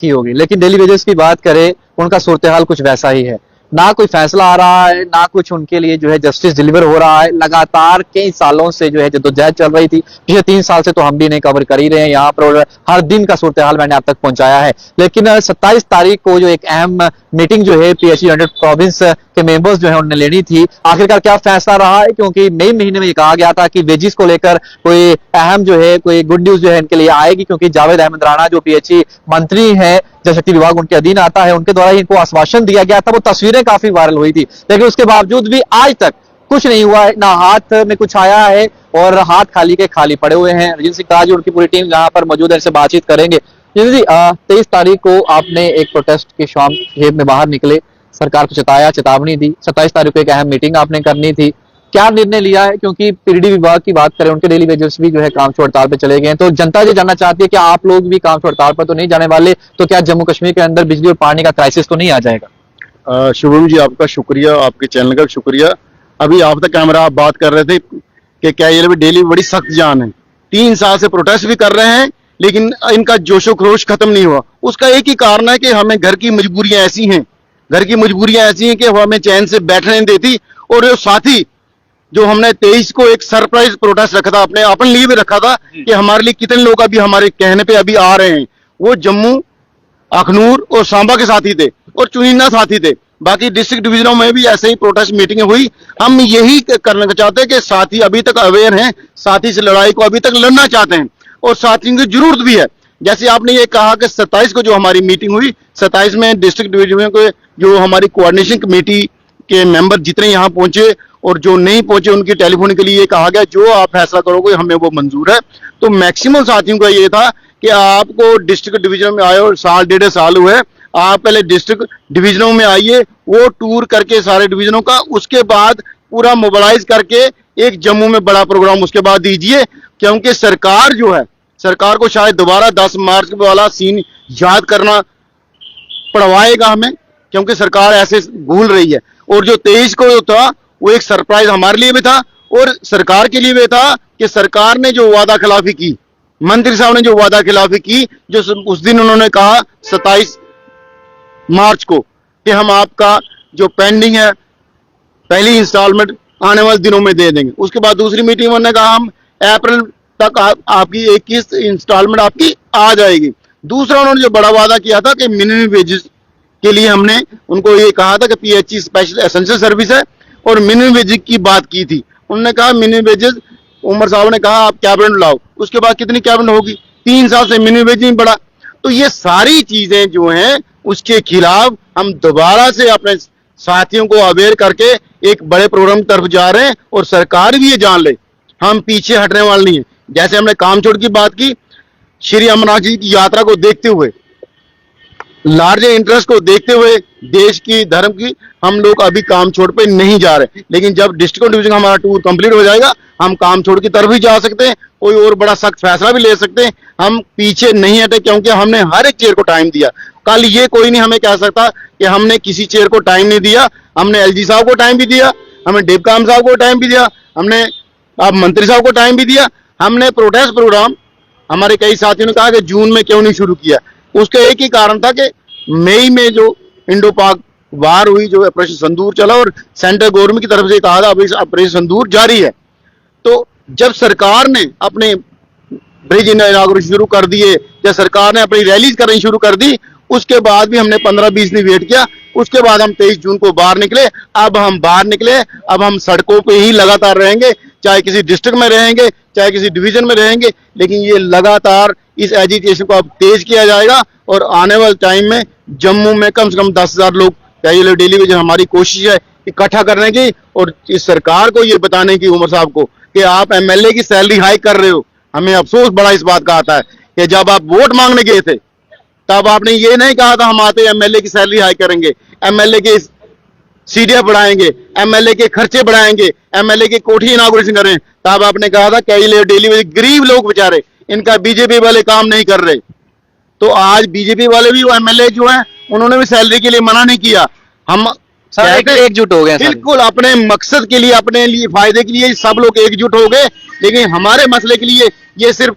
की होगी, लेकिन डेली वेजेस की बात करें उनका सूरत हाल कुछ वैसा ही है। ना कोई फैसला आ रहा है, ना कुछ उनके लिए जो है जस्टिस डिलीवर हो रहा है। लगातार कई सालों से जो है जद्दोजहद चल रही थी, पिछले 3 साल से तो हम भी नहीं कवर कर ही रहे हैं यहाँ पर, और हर दिन का सूरत हाल मैंने आप तक पहुंचाया है। लेकिन 27 तारीख को जो एक अहम मीटिंग जो है PHE 100 प्रोविंस के मेंबर्स जो है उन्होंने लेनी थी, आखिरकार क्या फैसला रहा है? क्योंकि मई महीने में ये कहा गया था कि वेजिस को लेकर कोई अहम जो है कोई गुड न्यूज जो है इनके लिए आएगी, क्योंकि जावेद अहमद राणा जो PHE मंत्री है, जल शक्ति विभाग उनके अधीन आता है, उनके द्वारा इनको आश्वासन दिया गया था। वो तस्वीरें काफी वायरल हुई थी, लेकिन उसके बावजूद भी आज तक कुछ नहीं हुआ है, ना हाथ में कुछ आया है और हाथ खाली के खाली पड़े हुए हैं। रजिंद्र सिंह ताज उनकी पूरी टीम यहाँ पर मौजूद है, इनसे बातचीत करेंगे। रजिंद्र जी, 23 तारीख को आपने एक प्रोटेस्ट की शाम खेप में बाहर निकले, सरकार को चेतावनी दी। 27 तारीख को एक अहम मीटिंग आपने करनी थी, क्या निर्णय लिया है? क्योंकि पीडीडी विभाग की बात करें, उनके डेली वेजेस भी जो है काम छोड़ हड़ताल पे चले गए हैं, तो जनता ये जानना चाहती है कि आप लोग भी काम छोड़ हड़ताल पर तो नहीं जाने वाले? तो क्या जम्मू कश्मीर के अंदर बिजली और पानी का क्राइसिस तो नहीं आ जाएगा? शुभम जी, आपका शुक्रिया, आपके चैनल का शुक्रिया। अभी आप तक कैमरा आप बात कर रहे थे कि क्या ये डेली बड़ी सख्त जान है। 3 साल से प्रोटेस्ट भी कर रहे हैं, लेकिन इनका जोशो खरोश खत्म नहीं हुआ। उसका एक ही कारण है कि हमें घर की मजबूरियां ऐसी हैं, कि वो हमें चैन से बैठने नहीं देती। और जो साथी जो हमने 23 को एक सरप्राइज प्रोटेस्ट रखा था, अपने लिए भी रखा था कि हमारे लिए कितने लोग अभी हमारे कहने पे अभी आ रहे हैं, वो जम्मू, अखनूर और सांबा के साथी थे और चुनिंदा साथी थे। बाकी डिस्ट्रिक्ट डिवीजनों में भी ऐसे ही प्रोटेस्ट मीटिंग हुई। हम यही करना चाहते हैं कि साथी अभी तक अवेयर हैं, साथी से लड़ाई को अभी तक लड़ना चाहते हैं और साथियों की जरूरत भी है। जैसे आपने ये कहा कि 27 को जो हमारी मीटिंग हुई, 27 में डिस्ट्रिक्ट डिवीजन को जो हमारी कोऑर्डिनेशन कमेटी के मेंबर जितने यहाँ पहुंचे और जो नहीं पहुंचे उनकी टेलीफोन के लिए कहा गया जो आप फैसला करोगे हमें वो मंजूर है। तो मैक्सिमम साथियों का ये था कि आपको डिस्ट्रिक्ट डिवीजन में आए और साल 1.5 साल हुए, आप पहले डिस्ट्रिक्ट डिवीजनों में आइए, वो टूर करके सारे डिवीजनों का, उसके बाद पूरा मोबिलाइज करके एक जम्मू में बड़ा प्रोग्राम उसके बाद दीजिए। क्योंकि सरकार जो है, सरकार को शायद दोबारा 10 मार्च वाला सीन याद करना पड़वाएगा हमें, क्योंकि सरकार ऐसे भूल रही है। और जो 23 को था वो एक सरप्राइज हमारे लिए भी था और सरकार के लिए भी था कि सरकार ने जो वादा खिलाफी की, मंत्री साहब ने जो वादा खिलाफी की, जो उस दिन उन्होंने कहा 27 मार्च को कि हम आपका जो पेंडिंग है पहली इंस्टॉलमेंट आने वाले दिनों में दे देंगे। उसके बाद दूसरी मीटिंग में उन्होंने कहा हम अप्रैल तक आपकी 21 इंस्टॉलमेंट आपकी आ जाएगी। दूसरा उन्होंने जो बड़ा वादा किया था कि मिनिमम वेजेस के लिए हमने उनको ये कहा था कि PHE स्पेशल एसेंशियल सर्विस है और मिनिमम वेजेस की बात की थी। उन्होंने कहा मिनिमम वेजेस, उमर साहब ने कहा आप कैबिनेट लाओ। उसके बाद कितनी कैबिनेट होगी? 3 साल से मिनिमम वेज नहीं बढ़ा। तो ये सारी चीजें जो हैं उसके खिलाफ हम दोबारा से अपने साथियों को अवेयर करके एक बड़े प्रोग्राम की तरफ जा रहे हैं और सरकार भी ये जान ले हम पीछे हटने वाले नहीं है। जैसे हमने कामचोड़ की बात की, श्री अमरनाथ जी की यात्रा को देखते हुए, लार्जर इंटरेस्ट को देखते हुए, देश की धर्म की, हम लोग अभी काम छोड़ पे नहीं जा रहे। लेकिन जब डिस्ट्रिक्ट डिवीजन हमारा टूर कंप्लीट हो जाएगा हम काम छोड़ की तरफ ही जा सकते हैं, कोई और बड़ा सख्त फैसला भी ले सकते हैं। हम पीछे नहीं हटे क्योंकि हमने हर एक चेयर को टाइम दिया। कल ये कोई नहीं हमें कह सकता कि हमने किसी चेयर को टाइम नहीं दिया। हमने LG साहब को टाइम भी दिया, हमने डेबकाम साहब को टाइम भी दिया, हमने आप मंत्री साहब को टाइम भी दिया। हमने प्रोटेस्ट प्रोग्राम, हमारे कई साथियों ने कहा कि जून में क्यों नहीं शुरू किया, उसका एक ही कारण था कि मई में जो इंडो पाक वार हुई, जो ऑपरेशन संदूर चला और सेंट्रल गवर्नमेंट की तरफ से कहा था अभी ऑपरेशन संदूर जारी है। तो जब सरकार ने अपने ब्रिज इनॉग्रेशन शुरू कर दिए, जब सरकार ने अपनी रैलीज करनी शुरू कर दी, उसके बाद भी हमने 15-20 दिन वेट किया। उसके बाद हम 23 जून को बाहर निकले। अब हम बाहर निकले, अब हम सड़कों पे ही लगातार रहेंगे, चाहे किसी डिस्ट्रिक्ट में रहेंगे, चाहे किसी डिवीजन में रहेंगे, लेकिन ये लगातार इस एजिटेशन को अब तेज किया जाएगा। और आने वाले टाइम में जम्मू में कम से कम 10,000 लोग डेली वेज, हमारी कोशिश है इकट्ठा करने की और इस सरकार को ये बताने की, उमर साहब को, कि आप MLA की सैलरी हाइक कर रहे हो। हमें अफसोस बड़ा इस बात का आता है कि जब आप वोट मांगने गए थे तब आपने ये नहीं कहा था हम आते MLA की सैलरी हाइक करेंगे, MLA के CDF बढ़ाएंगे, MLA के खर्चे बढ़ाएंगे, MLA की कोठी इनॉग्रेशन करें। तब आपने कहा था कि डेली वेज गरीब लोग बेचारे, इनका बीजेपी वाले काम नहीं कर रहे। तो आज बीजेपी वाले भी, वो MLA जो है उन्होंने भी सैलरी के लिए मना नहीं किया। हम एकजुट हो गए, बिल्कुल अपने मकसद के लिए, अपने लिए फायदे के लिए सब लोग एकजुट हो गए। लेकिन हमारे मसले के लिए ये सिर्फ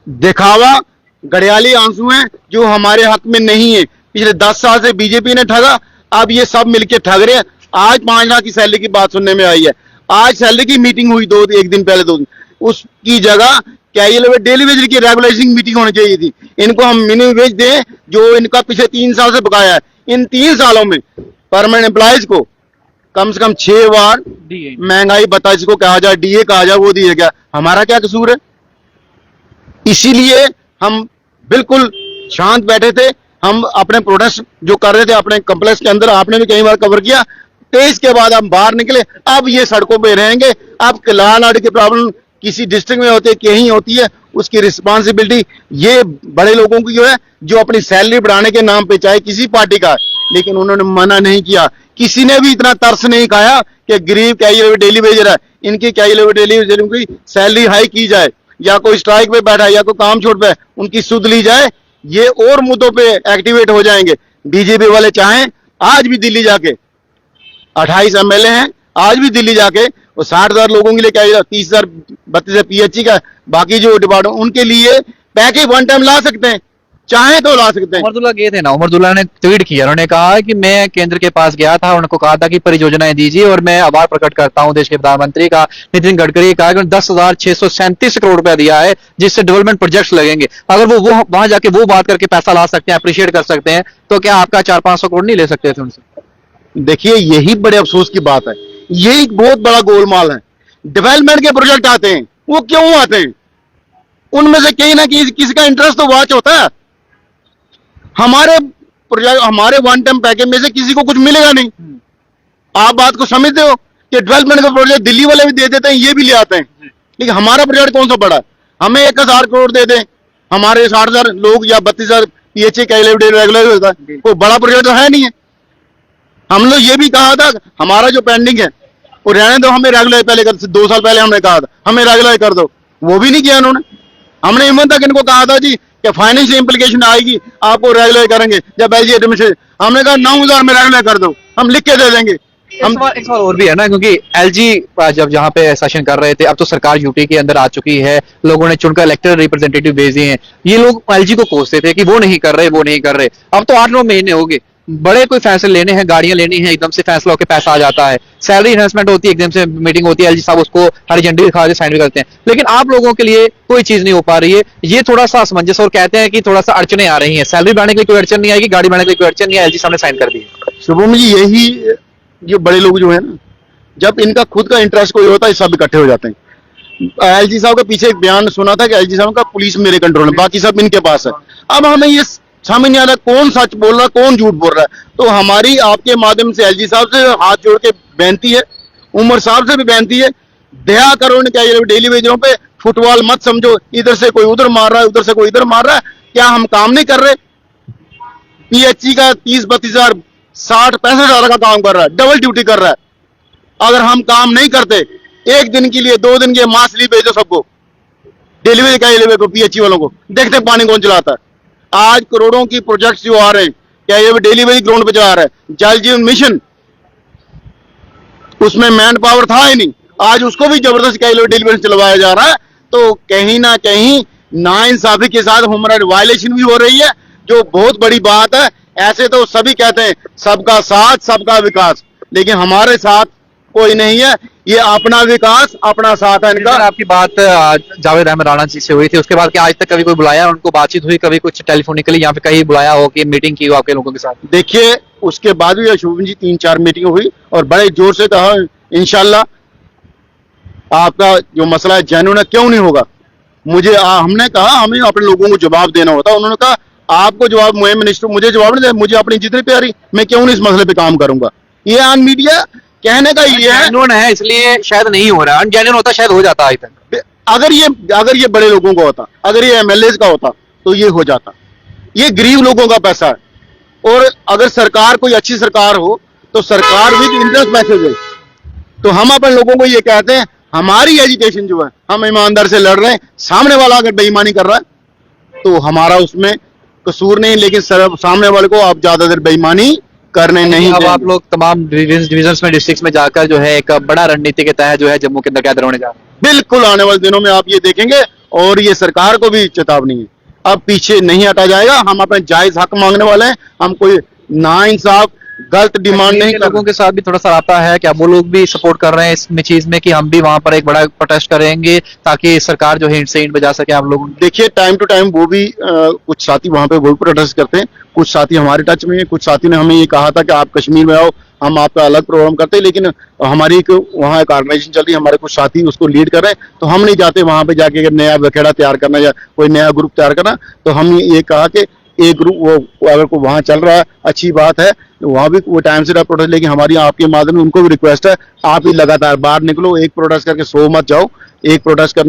दिखावा घड़ियाली आंसू हैं जो हमारे हक में नहीं है। पिछले 10 साल से बीजेपी ने ठगा, अब ये सब मिलके ठग रहे हैं। आज 5 लाख की सैलरी की बात सुनने में आई है। आज सैलरी की मीटिंग हुई एक दिन पहले, 2 दिन, उसकी जगह क्या ये लोग डेली वेज की रेगुलेशन मीटिंग होनी चाहिए थी। इनको हम मिनिमम वेज दें जो इनका पिछले 3 साल से बकाया है। इन 3 सालों में परमानेंट एम्प्लॉयज को कम से कम 6 बार महंगाई भत्ता जिसको कहा जाए, डीए कहा जाए, वो दिया गया। हमारा क्या कसूर है? इसीलिए हम बिल्कुल शांत बैठे थे। हम अपने प्रोटेस्ट जो कर रहे थे अपने कॉम्प्लेक्स के अंदर, आपने भी कई बार कवर किया। 23 के बाद हम बाहर निकले, अब ये सड़कों पे रहेंगे। अब लॉ ऑर्डर की प्रॉब्लम किसी डिस्ट्रिक्ट में होती है, कहीं होती है, उसकी रिस्पॉन्सिबिलिटी ये बड़े लोगों की है जो अपनी सैलरी बढ़ाने के नाम पे, चाहे किसी पार्टी का, लेकिन उन्होंने मना नहीं किया। किसी ने भी इतना तरस नहीं खाया कि गरीब क्या ये डेली वेजर है, इनकी क्या ये डेली वेजर की सैलरी हाई की जाए, या कोई स्ट्राइक पे बैठा है, या कोई काम छोड़ पे, उनकी सुध ली जाए। ये और मुद्दों पे एक्टिवेट हो जाएंगे। बीजेपी वाले चाहें आज भी दिल्ली जाके 28 एमएलए हैं, आज भी दिल्ली जाके वो 60,000 लोगों के लिए क्या 30,000 32,000 पीएचई का, बाकी जो डिपार्टमेंट उनके लिए पैकेज वन टाइम ला सकते हैं, चाहे तो ला सकते हैं। उमरदुल्ला गए थे ना, उमरदुल्ला ने ट्वीट किया, उन्होंने कहा कि मैं केंद्र के पास गया था, उनको कहा था कि परियोजनाएं दीजिए, और मैं आभार प्रकट करता हूं देश के प्रधानमंत्री का, नितिन गडकरी का, कि 10,637 करोड़ रुपया दिया है जिससे डेवलपमेंट प्रोजेक्ट्स लगेंगे। अगर वो वहां जाके वो बात करके पैसा ला सकते हैं, अप्रिशिएट कर सकते हैं, तो क्या आपका 400-500 करोड़ नहीं ले सकते थे उनसे? देखिए, यही बड़े अफसोस की बात है। यही एक बहुत बड़ा गोलमाल है। डेवलपमेंट के प्रोजेक्ट आते हैं, वो क्यों आते हैं? उनमें से कहीं ना कहीं किसी का इंटरेस्ट तो वॉच होता है। हमारे प्रोजेक्ट, हमारे वन टाइम पैकेज में से किसी को कुछ मिलेगा नहीं। आप बात को समझते हो कि डेवलपमेंट का प्रोजेक्ट दिल्ली वाले भी दे देते हैं, ये भी ले आते हैं, लेकिन हमारा प्रोजेक्ट कौन सा बड़ा है? हमें 1,000 करोड़ दे दें, हमारे 60,000 लोग या 32,000 पीएचए का रेगुलर होता है, कोई बड़ा प्रोजेक्ट तो है नहीं है। हम लोग ये भी कहा था हमारा जो पेंडिंग है वो रहने दो, हमें रेगुलर पहले कर, 2 साल पहले हमने कहा था हमें रेगुलर कर दो, वो भी नहीं किया उन्होंने। हमने इवन तक इनको कहा था जी कि फाइनेंशियल इंप्लीकेशन आएगी, आपको रेगुलर करेंगे जब एलजी एडमिनिस्ट्रेशन, हमने कहा 9,000 में रेगुलर कर दो, हम लिख के दे देंगे। हम एक सवाल और भी है ना, क्योंकि एलजी जब जहां पे सेशन कर रहे थे, अब तो सरकार यूटी के अंदर आ चुकी है, लोगों ने चुनकर इलेक्टेड रिप्रेजेंटेटिव भेज दिए हैं। ये लोग एलजी को कोसते थे कि वो नहीं कर रहे, वो नहीं कर रहे। अब तो 8-9 महीने हो गए, बड़े कोई फैसले लेने हैं, गाड़ियां लेनी है, एकदम से फैसला होकर पैसा आ जाता है, सैलरी एनहांसमेंट होती है, एकदम से मीटिंग होती है, एलजी साहब उसको हरी झंडी दिखा के साइन भी करते हैं, लेकिन आप लोगों के लिए कोई चीज नहीं हो पा रही है। ये थोड़ा सा असमंजस, और कहते हैं कि थोड़ा सा अड़चने आ रही हैं, सैलरी बढ़ाने के लिए कोई अड़चन नहीं आएगी, गाड़ी बढ़ाने के लिए कोई अड़चन नहीं है, एलजी साहब ने साइन कर दी है। शुभम जी, यही ये बड़े लोग जो है ना, जब इनका खुद का इंटरेस्ट कोई होता है, सब इकट्ठे हो जाते हैं। एलजी साहब के पीछे एक बयान सुना था कि एलजी साहब का पुलिस मेरे कंट्रोल में, बाकी सब इनके पास है। अब हमें ये समझ नहीं आ रहा कौन सच बोल रहा है, कौन झूठ बोल रहा है। तो हमारी आपके माध्यम से एलजी साहब से हाथ जोड़ के बेनती है, उमर साहब से भी बेनती है, दया करो क्या ये डेली वेजरों पे फुटबॉल मत समझो, इधर से कोई उधर मार रहा है, उधर से कोई इधर मार रहा है। क्या हम काम नहीं कर रहे? पीएचई का 30-32,000 60-65,000 का काम कर रहा है, डबल ड्यूटी कर रहा है। अगर हम काम नहीं करते, एक दिन के लिए 2 दिन के मास लीव भेजो सबको, डिलीवरी का ये को पीएचई वालों को, देखते पानी कौन चलाता है। आज करोड़ों की प्रोजेक्ट्स जो आ रहे हैं, क्या ये डिलीवरी ग्राउंड पे चला रहा है? जल जीवन मिशन, उसमें मैन पावर था ही नहीं, आज उसको भी जबरदस्त क्या डिलीवरी चलवाया जा रहा है। तो कहीं ना कहीं नाइंसाफी के साथ ह्यूमन राइट वायलेशन भी हो रही है, जो बहुत बड़ी बात है। ऐसे तो सभी कहते हैं सबका साथ सबका विकास, लेकिन हमारे साथ कोई नहीं है। ये अपना विकास अपना साथ है इनका। आपकी बात जावेद अहमद राणा जी से हुई थी, उसके बाद क्या आज तक कभी कोई बुलाया, उनको बातचीत हुई, कभी कुछ टेलीफोनिकली या फिर कहीं बुलाया हो कि मीटिंग की हो आपके लोगों के साथ? देखिए, उसके बाद भी शुभम जी 3-4 मीटिंग हुई और बड़े जोर से कहा इंशाल्लाह आपका जो मसला है जेन्युइन है, क्यों नहीं होगा। मुझे हमने कहा हमें अपने लोगों को जवाब देना होता, उन्होंने कहा आपको जवाब, मिनिस्टर मुझे जवाब नहीं दे, मुझे अपनी जितनी प्यारी, मैं क्यों नहीं इस मसले पे काम करूंगा। ये ऑन मीडिया कहने का ये है, इसलिए शायद नहीं हो रहा, अनजेन्युइन होता शायद हो जाता आज तक। अगर ये बड़े लोगों का होता, अगर ये एमएलए का होता तो ये हो जाता। ये गरीब लोगों का पैसा है, और अगर सरकार कोई अच्छी सरकार हो तो सरकार विद इंटरेस्ट मैसेज है। तो हम अपने लोगों को ये कहते हैं, हमारी एजुकेशन जो है, हम ईमानदार से लड़ रहे हैं, सामने वाला अगर बेईमानी कर रहा है तो हमारा उसमें कसूर नहीं, लेकिन सामने वाले को आप ज्यादा देर बेईमानी करने नहीं। अब आप लोग तमाम डिविजन्स में, डिस्ट्रिक्ट्स में जाकर जो है एक बड़ा रणनीति के तहत जो है जम्मू के अंदर कैद होने जा रहे हैं। बिल्कुल, आने वाले दिनों में आप ये देखेंगे, और ये सरकार को भी चेतावनी है। अब पीछे नहीं हटा जाएगा। हम अपने जायज हक मांगने वाले हैं, हम कोई नाइंसाफ गलत डिमांड कश्मीर नहीं के कर लोगों के साथ भी थोड़ा सा राब्ता है क्या? वो लोग भी सपोर्ट कर रहे हैं इस चीज में कि हम भी वहां पर एक बड़ा प्रोटेस्ट करेंगे ताकि सरकार जो है इनसे इन बजा सके आप लोग? देखिए टाइम टू टाइम वो भी कुछ साथी वहां पे वो भी प्रोटेस्ट करते हैं, कुछ साथी हमारे टच में हैं, कुछ साथी ने हमें ये कहा था कि आप कश्मीर में आओ, हम आपका अलग प्रोग्राम करते हैं, लेकिन हमारी वहाँ एक ऑर्गेनाइजेशन चल रही है, हमारे कुछ साथी उसको लीड कर रहे हैं, तो हम नहीं चाहते वहां पे जाके अगर नया बखेड़ा तैयार करना या कोई नया ग्रुप तैयार करना। तो हम ये कहा कि एक ग्रुप वो अगर को वहाँ चल रहा है अच्छी बात है, वहाँ भी वो टाइम से प्रोटेस्ट, लेकिन हमारी आपके माध्यम में उनको भी रिक्वेस्ट है, आप ही लगातार बाहर निकलो, एक प्रोटेस्ट करके 100 मत जाओ, एक प्रोटेस्ट करने